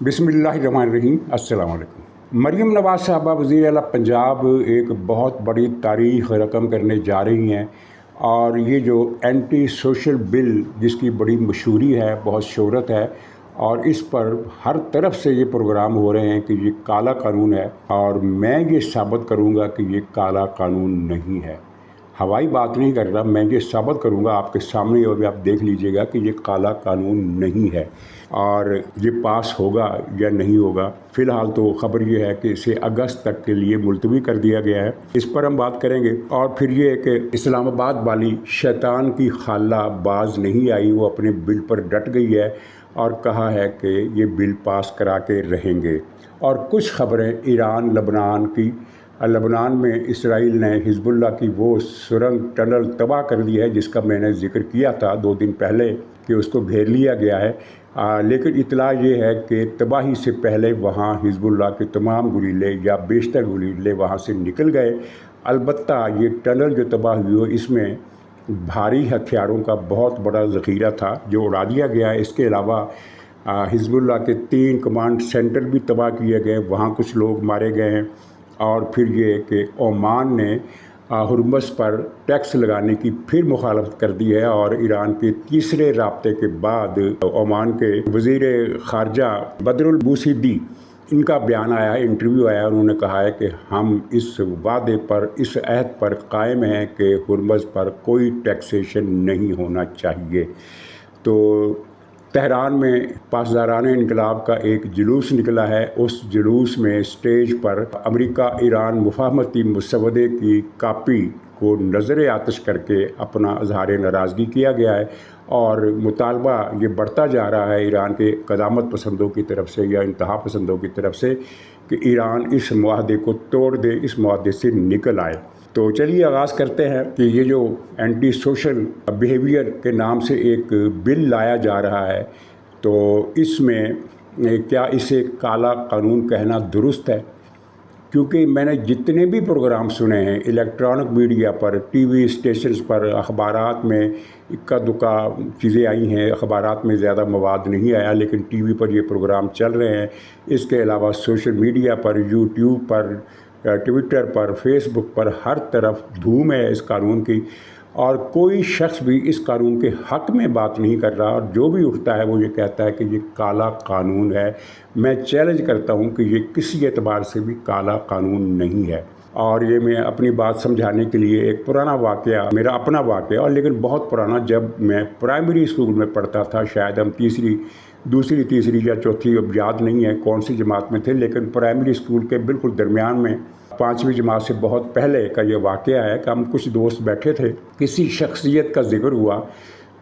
बिस्मिल्लाहिर्रहमानिर्रहीम। अस्सलाम वालेकुम। मरीम नवाज़ साहबा वज़ीर आला पंजाब एक बहुत बड़ी तारीख़ रकम करने जा रही हैं और ये जो एंटी सोशल बिल जिसकी बड़ी मशहूरी है, बहुत शोहरत है और इस पर हर तरफ से ये प्रोग्राम हो रहे हैं कि ये काला कानून है और मैं ये साबित करूँगा कि ये काला कानून नहीं है। हवाई बात नहीं कर रहा, मैं ये साबित करूँगा आपके सामने और आप देख लीजिएगा कि ये काला कानून नहीं है और ये पास होगा या नहीं होगा। फ़िलहाल तो ख़बर ये है कि इसे अगस्त तक के लिए मुलतवी कर दिया गया है, इस पर हम बात करेंगे। और फिर ये कि इस्लामाबाद वाली शैतान की खाला बाज नहीं आई, वो अपने बिल पर डट गई है और कहा है कि ये बिल पास करा के रहेंगे। और कुछ ख़बरें ईरान लबनान की, लबनान में इसराइल ने हिजबुल्लाह की वो सुरंग टनल तबाह कर दी है जिसका मैंने जिक्र किया था 2 दिन पहले कि उसको घेर लिया गया है। लेकिन इतला ये है कि तबाही से पहले वहाँ हिजबुल्लाह के तमाम गुरीले या बेशतर गुरीले वहाँ से निकल गए। अलबत्ता ये टनल जो तबाह हुई हो इसमें भारी हथियारों का बहुत बड़ा ज़ख़ीरा था जो उड़ा दिया गया है। इसके अलावा हिजबुल्लाह के 3 कमांड सेंटर भी तबाह किए गए, वहाँ कुछ लोग मारे गए हैं। और फिर ये कि ओमान ने हुर्मस पर टैक्स लगाने की फिर मुखालफत कर दी है और ईरान के तीसरे राब्ते के बाद ओमान के वज़ीर ख़ारजा बदरुल बूसीदी इनका बयान आया है, इंटरव्यू आया, उन्होंने कहा है कि हम इस वादे पर, इस अहद पर कायम हैं कि हुर्मस पर कोई टैक्सेशन नहीं होना चाहिए। तो तेहरान में पासदारान इनकलाब का एक जुलूस निकला है। उस जुलूस में स्टेज पर अमेरिका ईरान मुफाहमती मसवदे की कापी को नज़र आतिश करके अपना इज़हार नाराज़गी किया गया है और मुतालबा ये बढ़ता जा रहा है ईरान के क़दामत पसंदों की तरफ से या इंतहा पसंदों की तरफ से कि ईरान इस मुआहदे को तोड़ दे, इस मुआहदे से निकल आए। तो चलिए आगाज़ करते हैं कि ये जो एंटी सोशल बिहेवियर के नाम से एक बिल लाया जा रहा है, तो इसमें क्या इसे काला कानून कहना दुरुस्त है? क्योंकि मैंने जितने भी प्रोग्राम सुने हैं इलेक्ट्रॉनिक मीडिया पर, टीवी स्टेशंस पर, अखबारात में इक्का दुक्का चीज़ें आई हैं, अखबारात में ज़्यादा मवाद नहीं आया लेकिन टीवी पर ये प्रोग्राम चल रहे हैं। इसके अलावा सोशल मीडिया पर, यूट्यूब पर, ट्विटर पर, फेसबुक पर हर तरफ धूम है इस कानून की और कोई शख्स भी इस कानून के हक़ में बात नहीं कर रहा और जो भी उठता है वो ये कहता है कि ये काला कानून है। मैं चैलेंज करता हूँ कि ये किसी एतबार से भी काला कानून नहीं है। और ये मैं अपनी बात समझाने के लिए एक पुराना वाक़या, मेरा अपना वाक़या और लेकिन बहुत पुराना, जब मैं प्राइमरी स्कूल में पढ़ता था, शायद हम दूसरी तीसरी या चौथी, अब याद नहीं है कौन सी जमात में थे, लेकिन प्राइमरी स्कूल के बिल्कुल दरमियान में 5वीं जमात से बहुत पहले का ये वाक़या है कि हम कुछ दोस्त बैठे थे, किसी शख्सियत का जिक्र हुआ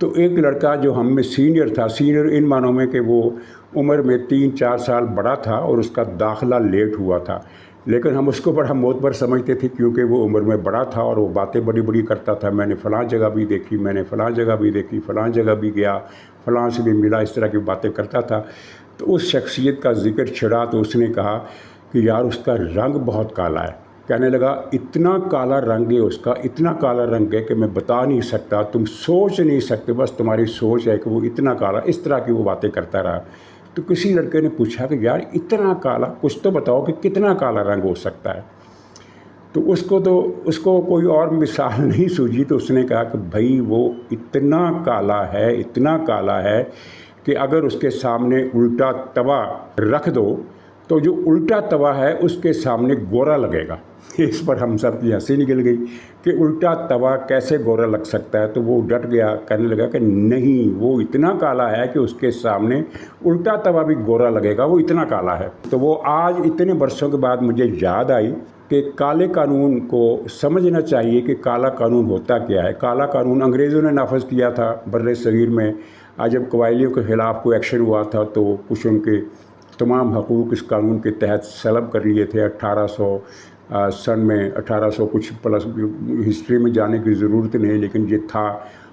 तो एक लड़का जो हम में सीनियर था, सीनियर इन मानों में कि वो उम्र में 3-4 साल बड़ा था और उसका दाखिला लेट हुआ था, लेकिन हम उसको बड़ा मोतबर समझते थे क्योंकि वो उम्र में बड़ा था और वो बातें बड़ी बड़ी करता था। मैंने फ़लाँ जगह भी देखी, मैंने फ़लाँ जगह भी देखी, फ़लाँ जगह भी गया, फ़लाँ से भी मिला, इस तरह की बातें करता था। तो उस शख्सियत का जिक्र छिड़ा तो उसने कहा कि यार उसका रंग बहुत काला है। कहने लगा इतना काला रंग है उसका, इतना काला रंग है कि मैं बता नहीं सकता, तुम सोच नहीं सकते, बस तुम्हारी सोच है कि वो इतना काला, इस तरह की वो बातें करता रहा। तो किसी लड़के ने पूछा कि यार इतना काला, कुछ तो बताओ कि कितना काला रंग हो सकता है। तो उसको कोई और मिसाल नहीं सूझी तो उसने कहा कि भाई वो इतना काला है, इतना काला है कि अगर उसके सामने उल्टा तवा रख दो तो जो उल्टा तवा है उसके सामने गोरा लगेगा। इस पर हम सब की हंसी निकल गई कि उल्टा तवा कैसे गोरा लग सकता है। तो वो डट गया, कहने लगा कि नहीं, वो इतना काला है कि उसके सामने उल्टा तवा भी गोरा लगेगा, वो इतना काला है। तो वो आज इतने बरसों के बाद मुझे याद आई कि काले कानून को समझना चाहिए कि काला कानून होता क्या है। काला कानून अंग्रेज़ों ने नाफज किया था बर्रे सगीर में। आज जब कबायलियों के ख़िलाफ़ कोई एक्शन हुआ था तो कुछ उनके तमाम हकूक़ इस कानून के तहत सलब कर लिए थे। 1800 सन में 1800 कुछ प्लस, हिस्ट्री में जाने की ज़रूरत नहीं, लेकिन ये था।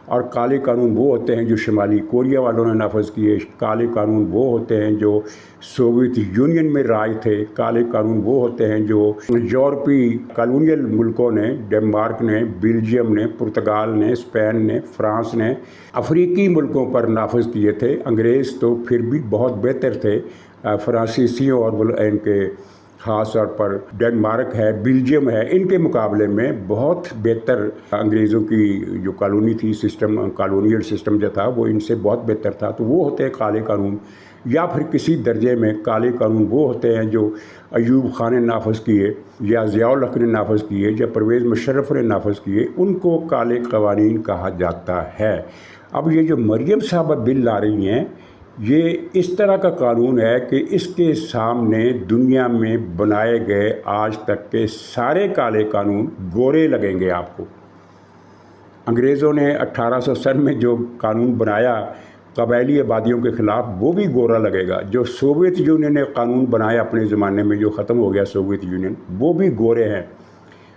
और काले कानून वो होते हैं जो शुमाली कोरिया वालों ने नाफज किए, काले कानून वो होते हैं जो सोवियत यूनियन में राज थे, काले कानून वो होते हैं जो यूरोपीय कॉलोनियल मुल्कों ने, डेनमार्क ने, बेल्जियम ने, पुर्तगाल ने, स्पेन ने, फ्रांस ने, अफ्रीकी मुल्कों पर नाफज किए थे। अंग्रेज़ तो फिर भी बहुत बेहतर थे, फ्रांसीसियों और इनके ख़ास तौर पर डेनमार्क है, बेल्जियम है, इनके मुकाबले में बहुत बेहतर अंग्रेज़ों की जो कॉलोनी थी, सिस्टम कॉलोनियल सिस्टम जो था वो इनसे बहुत बेहतर था। तो वो होते हैं काले कानून, या फिर किसी दर्जे में काले कानून वो होते हैं जो अयूब खान ने नाफज किए, या ज़ियाउल हक ने नाफज किए, या परवेज़ मुशर्रफ ने नाफज किए, उनको काले कवानीन कहा जाता है। अब ये जो मरियम साहबा बिल ला रही हैं, ये इस तरह का कानून है कि इसके सामने दुनिया में बनाए गए आज तक के सारे काले कानून गोरे लगेंगे आपको। अंग्रेज़ों ने 1860 में जो कानून बनाया कबायली आबादियों के ख़िलाफ़, वो भी गोरा लगेगा। जो सोवियत यूनियन ने कानून बनाया अपने ज़माने में, जो ख़त्म हो गया सोवियत यूनियन, वो भी गोरे हैं।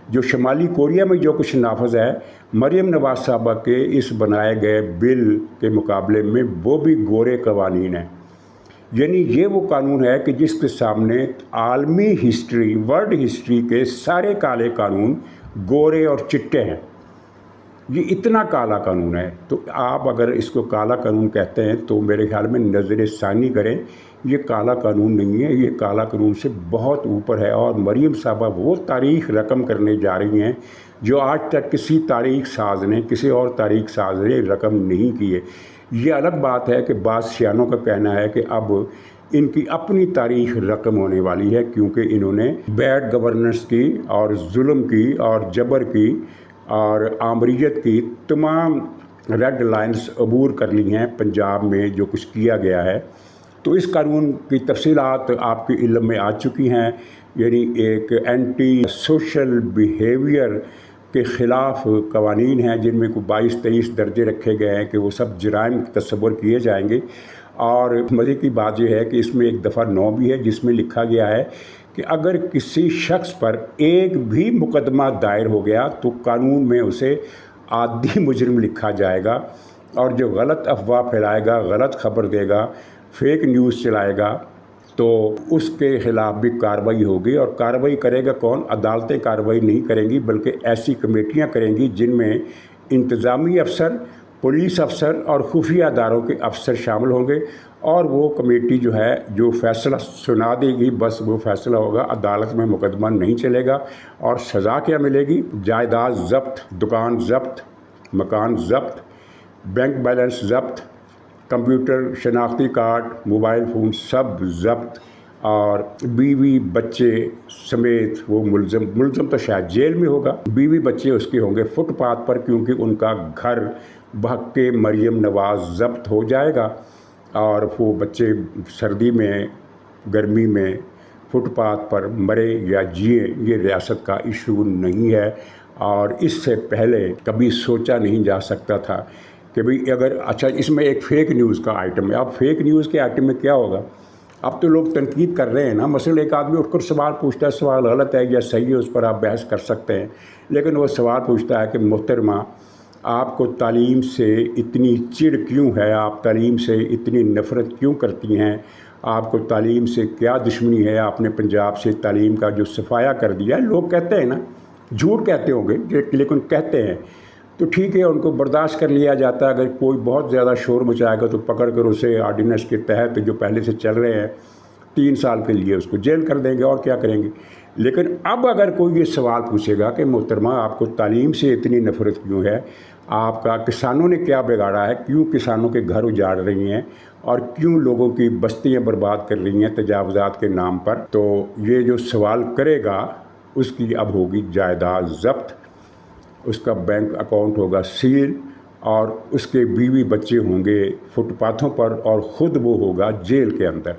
जो शुमाली कोरिया में जो कुछ नाफज है मरियम नवाज़ साहबा के इस बनाए गए बिल के मुकाबले में, वो भी गोरे कवानीन हैं। यानी ये वो कानून है कि जिसके सामने आलमी हिस्ट्री, वर्ल्ड हिस्ट्री के सारे काले कानून गोरे और चिट्टे हैं। ये इतना काला कानून है। तो आप अगर इसको काला कानून कहते हैं तो मेरे ख्याल में नज़र सानी करें, ये काला कानून नहीं है, ये काला कानून से बहुत ऊपर है। और मरियम साहबा वो तारीख़ रकम करने जा रही हैं जो आज तक किसी तारीख़ साज ने, किसी और तारीख़ साज ने रकम नहीं की है। ये अलग बात है कि बाद सियानों का कहना है कि अब इनकी अपनी तारीख़ रकम होने वाली है, क्योंकि इन्होंने बैड गवर्नेंस की और जुल्म की और जबर की और आमरीत की तमाम रेड लाइन्स अबूर कर ली हैं पंजाब में जो कुछ किया गया है। तो इस कानून की तफसीलात आपके इल्म में आ चुकी हैं। यानी एक एंटी सोशल बिहेवियर के ख़िलाफ़ कवानीन हैं जिनमें को 22-23 दर्जे रखे गए हैं कि वो सब जराइम तस्वर किए जाएंगे। और मज़े की बात यह है कि इसमें एक दफ़ा 9 भी है जिसमें लिखा गया है कि अगर किसी शख्स पर एक भी मुकदमा दायर हो गया तो कानून में उसे आदी मुजरिम लिखा जाएगा, और जो गलत अफवाह फैलाएगा, गलत खबर देगा, फेक न्यूज़ चलाएगा, तो उसके ख़िलाफ़ भी कार्रवाई होगी। और कार्रवाई करेगा कौन? अदालतें कार्रवाई नहीं करेंगी, बल्कि ऐसी कमेटियां करेंगी जिनमें इंतज़ामी अफसर, पुलिस अफसर और खुफिया अदारों के अफसर शामिल होंगे। और वो कमेटी जो है जो फ़ैसला सुना देगी, बस वो फ़ैसला होगा, अदालत में मुकदमा नहीं चलेगा। और सज़ा क्या मिलेगी? जायदाद ज़ब्त, दुकान ज़ब्त, मकान ज़ब्त, बैंक बैलेंस ज़ब्त, कंप्यूटर, शनाख्ती कार्ड, मोबाइल फ़ोन सब ज़ब्त, और बीवी बच्चे समेत वो मुलज़म तो शायद जेल में होगा, बीवी बच्चे उसके होंगे फुटपाथ पर, क्योंकि उनका घर बहके मरियम नवाज़ ज़ब्त हो जाएगा। और वो बच्चे सर्दी में, गर्मी में फुटपाथ पर मरे या जिए, ये रियासत का इशू नहीं है। और इससे पहले कभी सोचा नहीं जा सकता था कि भाई अगर, अच्छा इसमें एक फ़ेक न्यूज़ का आइटम है। अब फेक न्यूज़ के आइटम में क्या होगा? अब तो लोग तनकीद कर रहे हैं ना, मसलन एक आदमी उठकर सवाल पूछता है, सवाल गलत है या सही है, उस पर आप बहस कर सकते हैं, लेकिन वो सवाल पूछता है कि मोहतरमा आपको तालीम से इतनी चिढ़ क्यों है, आप तालीम से इतनी नफ़रत क्यों करती हैं, आपको तालीम से क्या दुश्मनी है, आपने पंजाब से तालीम का जो सफाया कर दिया। लोग कहते हैं ना, झूठ कहते होंगे लेकिन कहते हैं, तो ठीक है, उनको बर्दाश्त कर लिया जाता है। अगर कोई बहुत ज़्यादा शोर मचाएगा तो पकड़ कर उसे आर्डिनेंस के तहत जो पहले से चल रहे हैं 3 साल के लिए उसको जेल कर देंगे, और क्या करेंगे। लेकिन अब अगर कोई ये सवाल पूछेगा कि मोहतरमा आपको तालीम से इतनी नफ़रत क्यों है, आपका किसानों ने क्या बिगाड़ा है, क्यों किसानों के घर उजाड़ रही हैं और क्यों लोगों की बस्तियां बर्बाद कर रही हैं तजावज़ात के नाम पर, तो ये जो सवाल करेगा उसकी अब होगी जायदाद ज़ब्त, उसका बैंक अकाउंट होगा सील, और उसके बीवी बच्चे होंगे फुटपाथों पर, और ख़ुद वो होगा जेल के अंदर।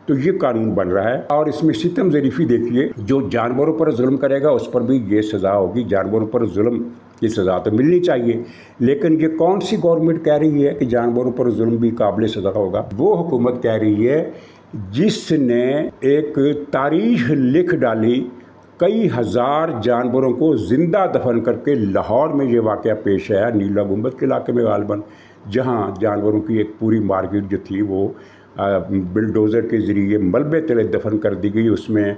तो ये कानून बन रहा है। और इसमें सितम ज़रीफ़ी देखिए, जो जानवरों पर जुल्म करेगा उस पर भी ये सज़ा होगी। जानवरों पर जुल्म की सज़ा तो मिलनी चाहिए, लेकिन ये कौन सी गवर्नमेंट कह रही है कि जानवरों पर जुल्म भी काबिल सज़ा होगा? वो हुकूमत कह रही है जिसने एक तारीख़ लिख डाली, कई हज़ार जानवरों को ज़िंदा दफन करके। लाहौर में ये वाक़या पेश आया, नीला गुंबद के इलाके में गालबन, जहाँ जानवरों की एक पूरी मार्केट जो थी वो बिलडोज़र के ज़रिए मलबे तले दफन कर दी गई। उसमें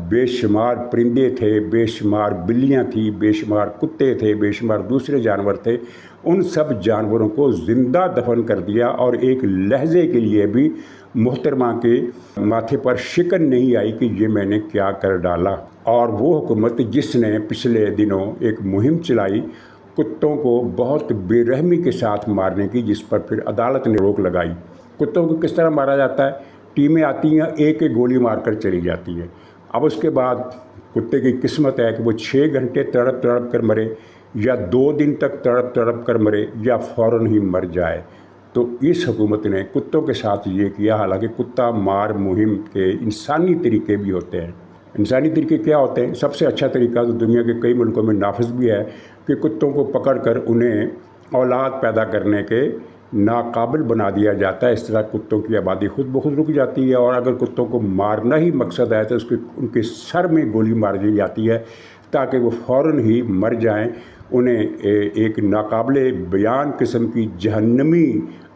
بے شمار پرندے تھے، بے شمار بلیاں تھیں، بے شمار کتے تھے، بے شمار دوسرے جانور تھے، ان سب جانوروں کو زندہ دفن کر دیا، اور ایک لہجے کے لیے بھی محترمہ کے ماتھے پر شکن نہیں آئی کہ یہ میں نے کیا کر ڈالا۔ اور وہ حکومت جس نے پچھلے دنوں ایک مہم چلائی کتوں کو بہت بے رحمی کے ساتھ مارنے کی، جس پر پھر عدالت نے روک لگائی۔ کتوں کو کس طرح مارا جاتا ہے؟ ٹیمیں آتی ہیں، ایک ایک گولی مار کر چلی جاتی ہیں۔ اب اس کے بعد کتے کی قسمت ہے کہ وہ 6 گھنٹے تڑپ تڑپ کر مرے، یا 2 دن تک تڑپ تڑپ کر مرے، یا فوراً ہی مر جائے۔ تو اس حکومت نے کتوں کے ساتھ یہ کیا، حالانکہ کتا مار مہم کے انسانی طریقے بھی ہوتے ہیں۔ انسانی طریقے کیا ہوتے ہیں؟ سب سے اچھا طریقہ تو دنیا کے کئی ملکوں میں نافذ بھی ہے کہ کتوں کو پکڑ کر انہیں اولاد پیدا کرنے کے ناقابل بنا دیا جاتا ہے۔ اس طرح کتوں کی آبادی خود بخود رک جاتی ہے، اور اگر کتوں کو مارنا ہی مقصد ہے تو ان کے سر میں گولی مار دی جاتی ہے تاکہ وہ فوراً ہی مر جائیں، انہیں ایک ناقابل بیان قسم کی جہنمی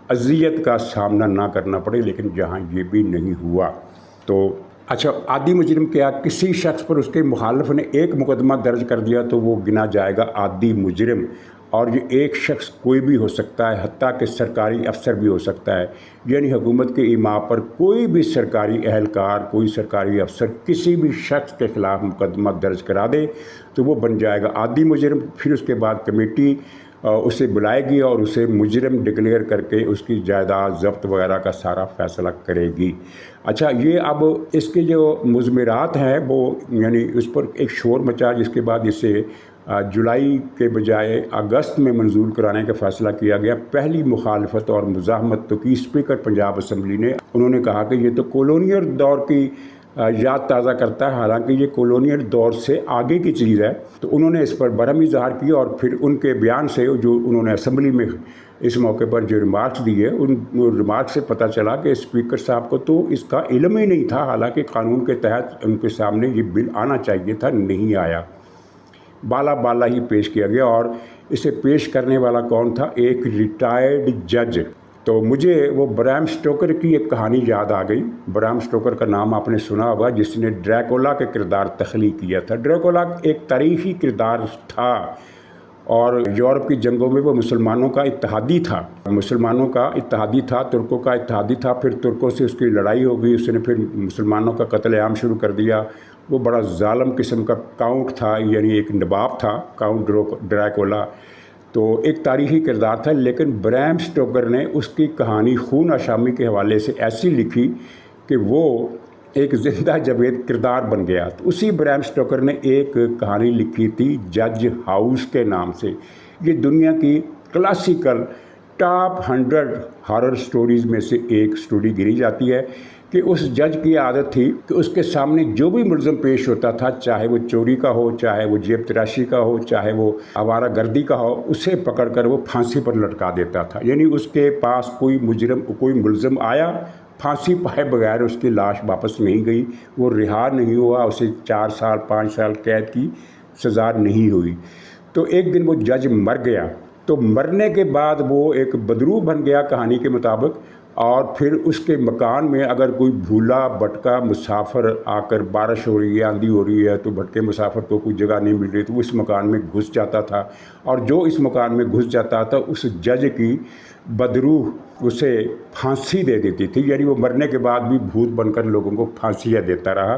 اذیت کا سامنا نہ کرنا پڑے۔ لیکن جہاں یہ بھی نہیں ہوا تو اچھا، عادی مجرم کیا؟ کسی شخص پر اس کے مخالف نے ایک مقدمہ درج کر دیا تو وہ گنا جائے گا عادی مجرم، اور یہ ایک شخص کوئی بھی ہو سکتا ہے، حتیٰ کہ سرکاری افسر بھی ہو سکتا ہے۔ یعنی حکومت کے ایما پر کوئی بھی سرکاری اہلکار، کوئی سرکاری افسر کسی بھی شخص کے خلاف مقدمہ درج کرا دے تو وہ بن جائے گا عادی مجرم۔ پھر اس کے بعد کمیٹی اسے بلائے گی اور اسے مجرم ڈکلیئر کر کے اس کی جائیداد ضبط وغیرہ کا سارا فیصلہ کرے گی۔ اچھا، یہ اب اس کے جو مضمرات ہیں وہ یعنی اس پر ایک شور مچا، جس کے بعد اسے جولائی کے بجائے اگست میں منظور کرانے کا فیصلہ کیا گیا۔ پہلی مخالفت اور مزاحمت تو کی اسپیکر پنجاب اسمبلی نے۔ انہوں نے کہا کہ یہ تو کولونیل دور کی یاد تازہ کرتا ہے، حالانکہ یہ کولونیل دور سے آگے کی چیز ہے۔ تو انہوں نے اس پر برہمی اظہار کی، اور پھر ان کے بیان سے جو انہوں نے اسمبلی میں اس موقع پر جو ریمارکس دیے، ان ریمارکس سے پتہ چلا کہ اسپیکر صاحب کو تو اس کا علم ہی نہیں تھا، حالانکہ قانون کے تحت ان کے سامنے یہ بل آنا چاہیے تھا، نہیں آیا۔ بالا ہی پیش کیا گیا، اور اسے پیش کرنے والا کون تھا؟ ایک ریٹائرڈ جج۔ تو مجھے وہ برام سٹوکر کی ایک کہانی یاد آ گئی۔ برام سٹوکر کا نام آپ نے سنا ہوگا، جس نے ڈریکولا کے کردار تخلیق کیا تھا۔ ڈریکولا ایک تاریخی کردار تھا، اور یورپ کی جنگوں میں وہ مسلمانوں کا اتحادی تھا، ترکوں کا اتحادی تھا۔ پھر ترکوں سے اس کی لڑائی ہو گئی، اس نے پھر مسلمانوں کا قتل عام شروع کر دیا۔ وہ بڑا ظالم قسم کا کاؤنٹ تھا، یعنی ایک نواب تھا کاؤنٹ ڈریکولا۔ تو ایک تاریخی کردار تھا، لیکن برام سٹوکر نے اس کی کہانی خون آشامی کے حوالے سے ایسی لکھی کہ وہ ایک زندہ جاوید کردار بن گیا۔ تو اسی برام سٹوکر نے ایک کہانی لکھی تھی جج ہاؤس کے نام سے۔ یہ دنیا کی کلاسیکل ٹاپ 100 ہارر سٹوریز میں سے ایک سٹوری گنی جاتی ہے کہ اس جج کی عادت تھی کہ اس کے سامنے جو بھی ملزم پیش ہوتا تھا، چاہے وہ چوری کا ہو، چاہے وہ جیب تراشی کا ہو، چاہے وہ آوارہ گردی کا ہو، اسے پکڑ کر وہ پھانسی پر لٹکا دیتا تھا۔ یعنی اس کے پاس کوئی ملزم آیا، پھانسی پائے بغیر اس کی لاش واپس نہیں گئی، وہ رہا نہیں ہوا، اسے 4 سال 5 سال قید کی سزا نہیں ہوئی۔ تو ایک دن وہ جج مر گیا، تو مرنے کے بعد وہ ایک بدرو بن گیا کہانی کے مطابق، اور پھر اس کے مکان میں اگر کوئی بھولا بھٹکا مسافر آ کر، بارش ہو رہی ہے، آندھی ہو رہی ہے، تو بھٹکے مسافر کو کوئی جگہ نہیں مل رہی، تو وہ اس مکان میں گھس جاتا تھا، اور جو اس مکان میں گھس جاتا تھا اس جج کی بدروح اسے پھانسی دے دیتی تھی۔ یعنی وہ مرنے کے بعد بھی بھوت بن کر لوگوں کو پھانسیاں دیتا رہا۔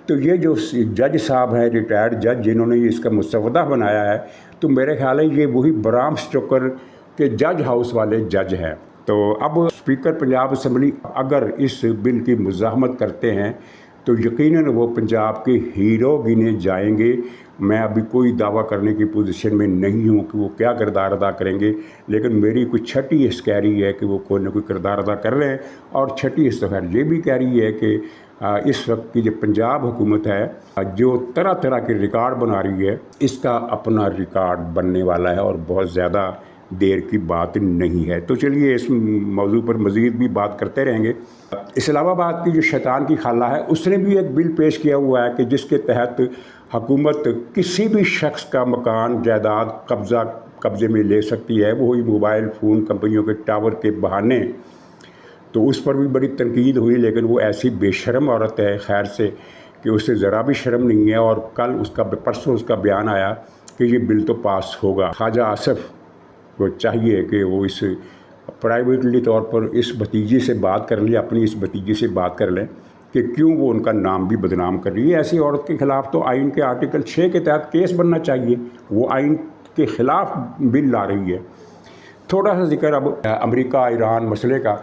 تو یہ جو جج صاحب ہیں، ریٹائرڈ جج، جنہوں نے اس کا مسودہ بنایا ہے، تو میرے خیال ہے یہ وہی برام سٹوکر کے جج ہاؤس والے جج ہیں۔ تو اب اسپیکر پنجاب اسمبلی اگر اس بل کی مزاحمت کرتے ہیں تو یقیناً وہ پنجاب کے ہیرو گنے جائیں گے۔ میں ابھی کوئی دعویٰ کرنے کی پوزیشن میں نہیں ہوں کہ وہ کیا کردار ادا کریں گے، لیکن میری کوئی چھٹی حص کہہ رہی ہے کہ وہ کوئی نہ کوئی کردار ادا کر رہے ہیں، اور چھٹی حص تو خیر یہ بھی کہہ رہی ہے کہ اس وقت کی جو پنجاب حکومت ہے، جو طرح طرح کے ریکارڈ بنا رہی ہے، اس کا اپنا ریکارڈ بننے والا ہے، اور بہت زیادہ دیر کی بات نہیں ہے۔ تو چلیے اس موضوع پر مزید بھی بات کرتے رہیں گے۔ اسلام آباد کی جو شیطان کی خالہ ہے، اس نے بھی ایک بل پیش کیا ہوا ہے کہ جس کے تحت حکومت کسی بھی شخص کا مکان جائیداد قبضے میں لے سکتی ہے، وہی موبائل فون کمپنیوں کے ٹاور کے بہانے۔ تو اس پر بھی بڑی تنقید ہوئی، لیکن وہ ایسی بے شرم عورت ہے خیر سے کہ اسے ذرا بھی شرم نہیں ہے، اور کل پرسوں اس کا بیان آیا کہ یہ بل تو پاس ہوگا۔ خواجہ آصف کو چاہیے کہ وہ اس پرائیویٹلی طور پر اس بھتیجے سے بات کر لیں، اپنی اس بھتیجے سے بات کر لیں کہ کیوں وہ ان کا نام بھی بدنام کر رہی ہے۔ ایسی عورت کے خلاف تو آئین کے آرٹیکل 6 کے تحت کیس بننا چاہیے، وہ آئین کے خلاف بل لا رہی ہے۔ تھوڑا سا ذکر اب امریکہ ایران مسئلے کا،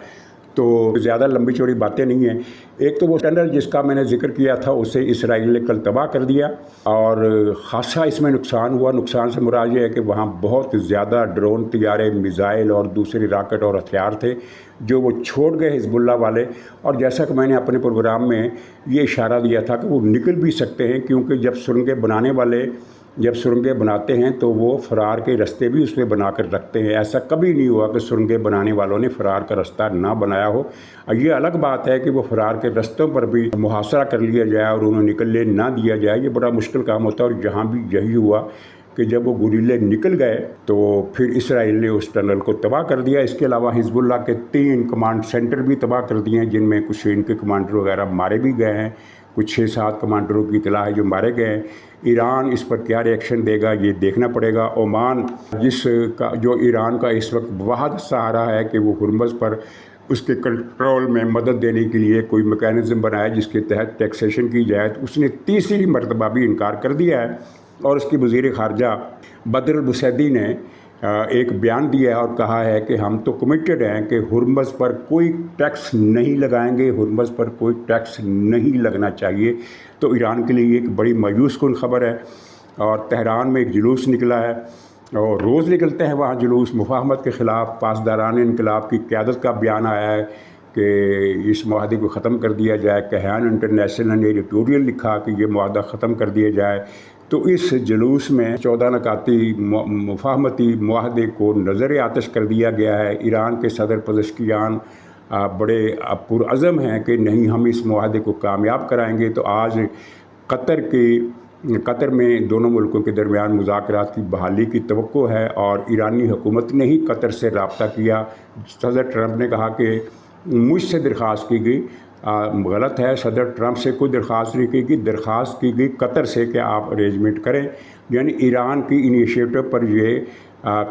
تو زیادہ لمبی چوڑی باتیں نہیں ہیں۔ ایک تو وہ ٹنل جس کا میں نے ذکر کیا تھا اسے اسرائیل نے کل تباہ کر دیا، اور خاصا اس میں نقصان ہوا۔ نقصان سے مراد یہ ہے کہ وہاں بہت زیادہ ڈرون، طیارے، میزائل اور دوسرے راکٹ اور ہتھیار تھے جو وہ چھوڑ گئے حزب اللہ والے، اور جیسا کہ میں نے اپنے پروگرام میں یہ اشارہ دیا تھا کہ وہ نکل بھی سکتے ہیں، کیونکہ جب سرنگیں بناتے ہیں تو وہ فرار کے رستے بھی اس میں بنا کر رکھتے ہیں۔ ایسا کبھی نہیں ہوا کہ سرنگیں بنانے والوں نے فرار کا رستہ نہ بنایا ہو۔ یہ الگ بات ہے کہ وہ فرار کے رستوں پر بھی محاصرہ کر لیا جائے اور انہیں نکلنے نہ دیا جائے، یہ بڑا مشکل کام ہوتا ہے۔ اور جہاں بھی یہی ہوا کہ جب وہ گوریلے نکل گئے تو پھر اسرائیل نے اس ٹنل کو تباہ کر دیا۔ اس کے علاوہ حزب اللہ کے 3 کمانڈ سینٹر بھی تباہ کر دیے ہیں، جن میں کچھ ان کے کمانڈر وغیرہ مارے بھی گئے ہیں، کچھ 6-7 کمانڈروں کی اطلاع ہے جو مارے گئے ہیں۔ ایران اس پر کیا ری ایکشن دے گا یہ دیکھنا پڑے گا۔ عمان جو ایران کا اس وقت واحد سہارا ہے کہ وہ ہرمز پر اس کے کنٹرول میں مدد دینے کے لیے کوئی میکینزم بنائے جس کے تحت ٹیکسیشن کی جائے، تو اس نے تیسری مرتبہ بھی انکار کر دیا ہے۔ اور اس کی وزیر خارجہ بدر البسیدی نے ایک بیان دیا ہے اور کہا ہے کہ ہم تو کمیٹڈ ہیں کہ ہرمز پر کوئی ٹیکس نہیں لگائیں گے، ہرمز پر کوئی ٹیکس نہیں لگنا چاہیے۔ تو ایران کے لیے ایک بڑی مایوس کن خبر ہے۔ اور تہران میں ایک جلوس نکلا ہے، اور روز نکلتے ہیں وہاں جلوس مفاہمت کے خلاف۔ پاسداران انقلاب کی قیادت کا بیان آیا ہے کہ اس معاہدے کو ختم کر دیا جائے۔ کہان انٹرنیشنل نے ایڈیٹوریل لکھا کہ یہ معاہدہ ختم کر دیا جائے۔ تو اس جلوس میں 14 نکاتی مفاہمتی معاہدے کو نظر آتش کر دیا گیا ہے۔ ایران کے صدر پزشکیان بڑے پرعزم ہیں کہ نہیں، ہم اس معاہدے کو کامیاب کرائیں گے۔ تو آج قطر میں دونوں ملکوں کے درمیان مذاکرات کی بحالی کی توقع ہے، اور ایرانی حکومت نے ہی قطر سے رابطہ کیا۔ صدر ٹرمپ نے کہا کہ مجھ سے درخواست کی گئی، غلط ہے، صدر ٹرمپ سے کوئی درخواست نہیں کی گئی، درخواست کی گئی قطر سے کہ آپ ارینجمنٹ کریں۔ یعنی ایران کی انیشیٹو پر یہ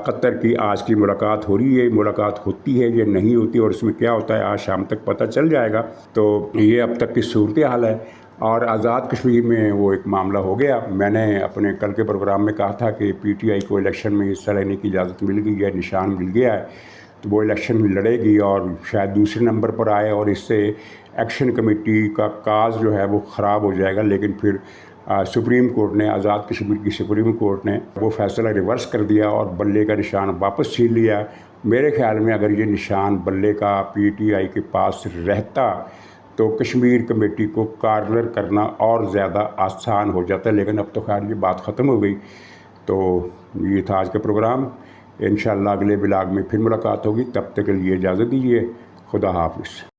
قطر کی آج کی ملاقات ہو رہی ہے، ملاقات ہوتی ہے یا نہیں ہوتی، اور اس میں کیا ہوتا ہے آج شام تک پتہ چل جائے گا۔ تو یہ اب تک کی صورتحال ہے۔ اور آزاد کشمیر میں وہ ایک معاملہ ہو گیا۔ میں نے اپنے کل کے پروگرام میں کہا تھا کہ پی ٹی آئی کو الیکشن میں حصہ لینے کی اجازت مل گئی ہے، نشان مل گیا ہے، تو وہ الیکشن میں لڑے گی اور شاید دوسرے نمبر پر آئے، اور اس سے ایکشن کمیٹی کا کاز جو ہے وہ خراب ہو جائے گا۔ لیکن پھر سپریم کورٹ نے، آزاد کشمیر کی سپریم کورٹ نے وہ فیصلہ ریورس کر دیا اور بلے کا نشان واپس چھین لیا۔ میرے خیال میں اگر یہ نشان بلے کا پی ٹی آئی کے پاس رہتا تو کشمیر کمیٹی کو کارنر کرنا اور زیادہ آسان ہو جاتا ہے، لیکن اب تو خیر یہ بات ختم ہو گئی۔ تو یہ تھا آج کا پروگرام۔ انشاءاللہ اگلے بلاگ میں پھر ملاقات ہوگی، تب تک کے لیے اجازت دیجیے۔ خدا حافظ۔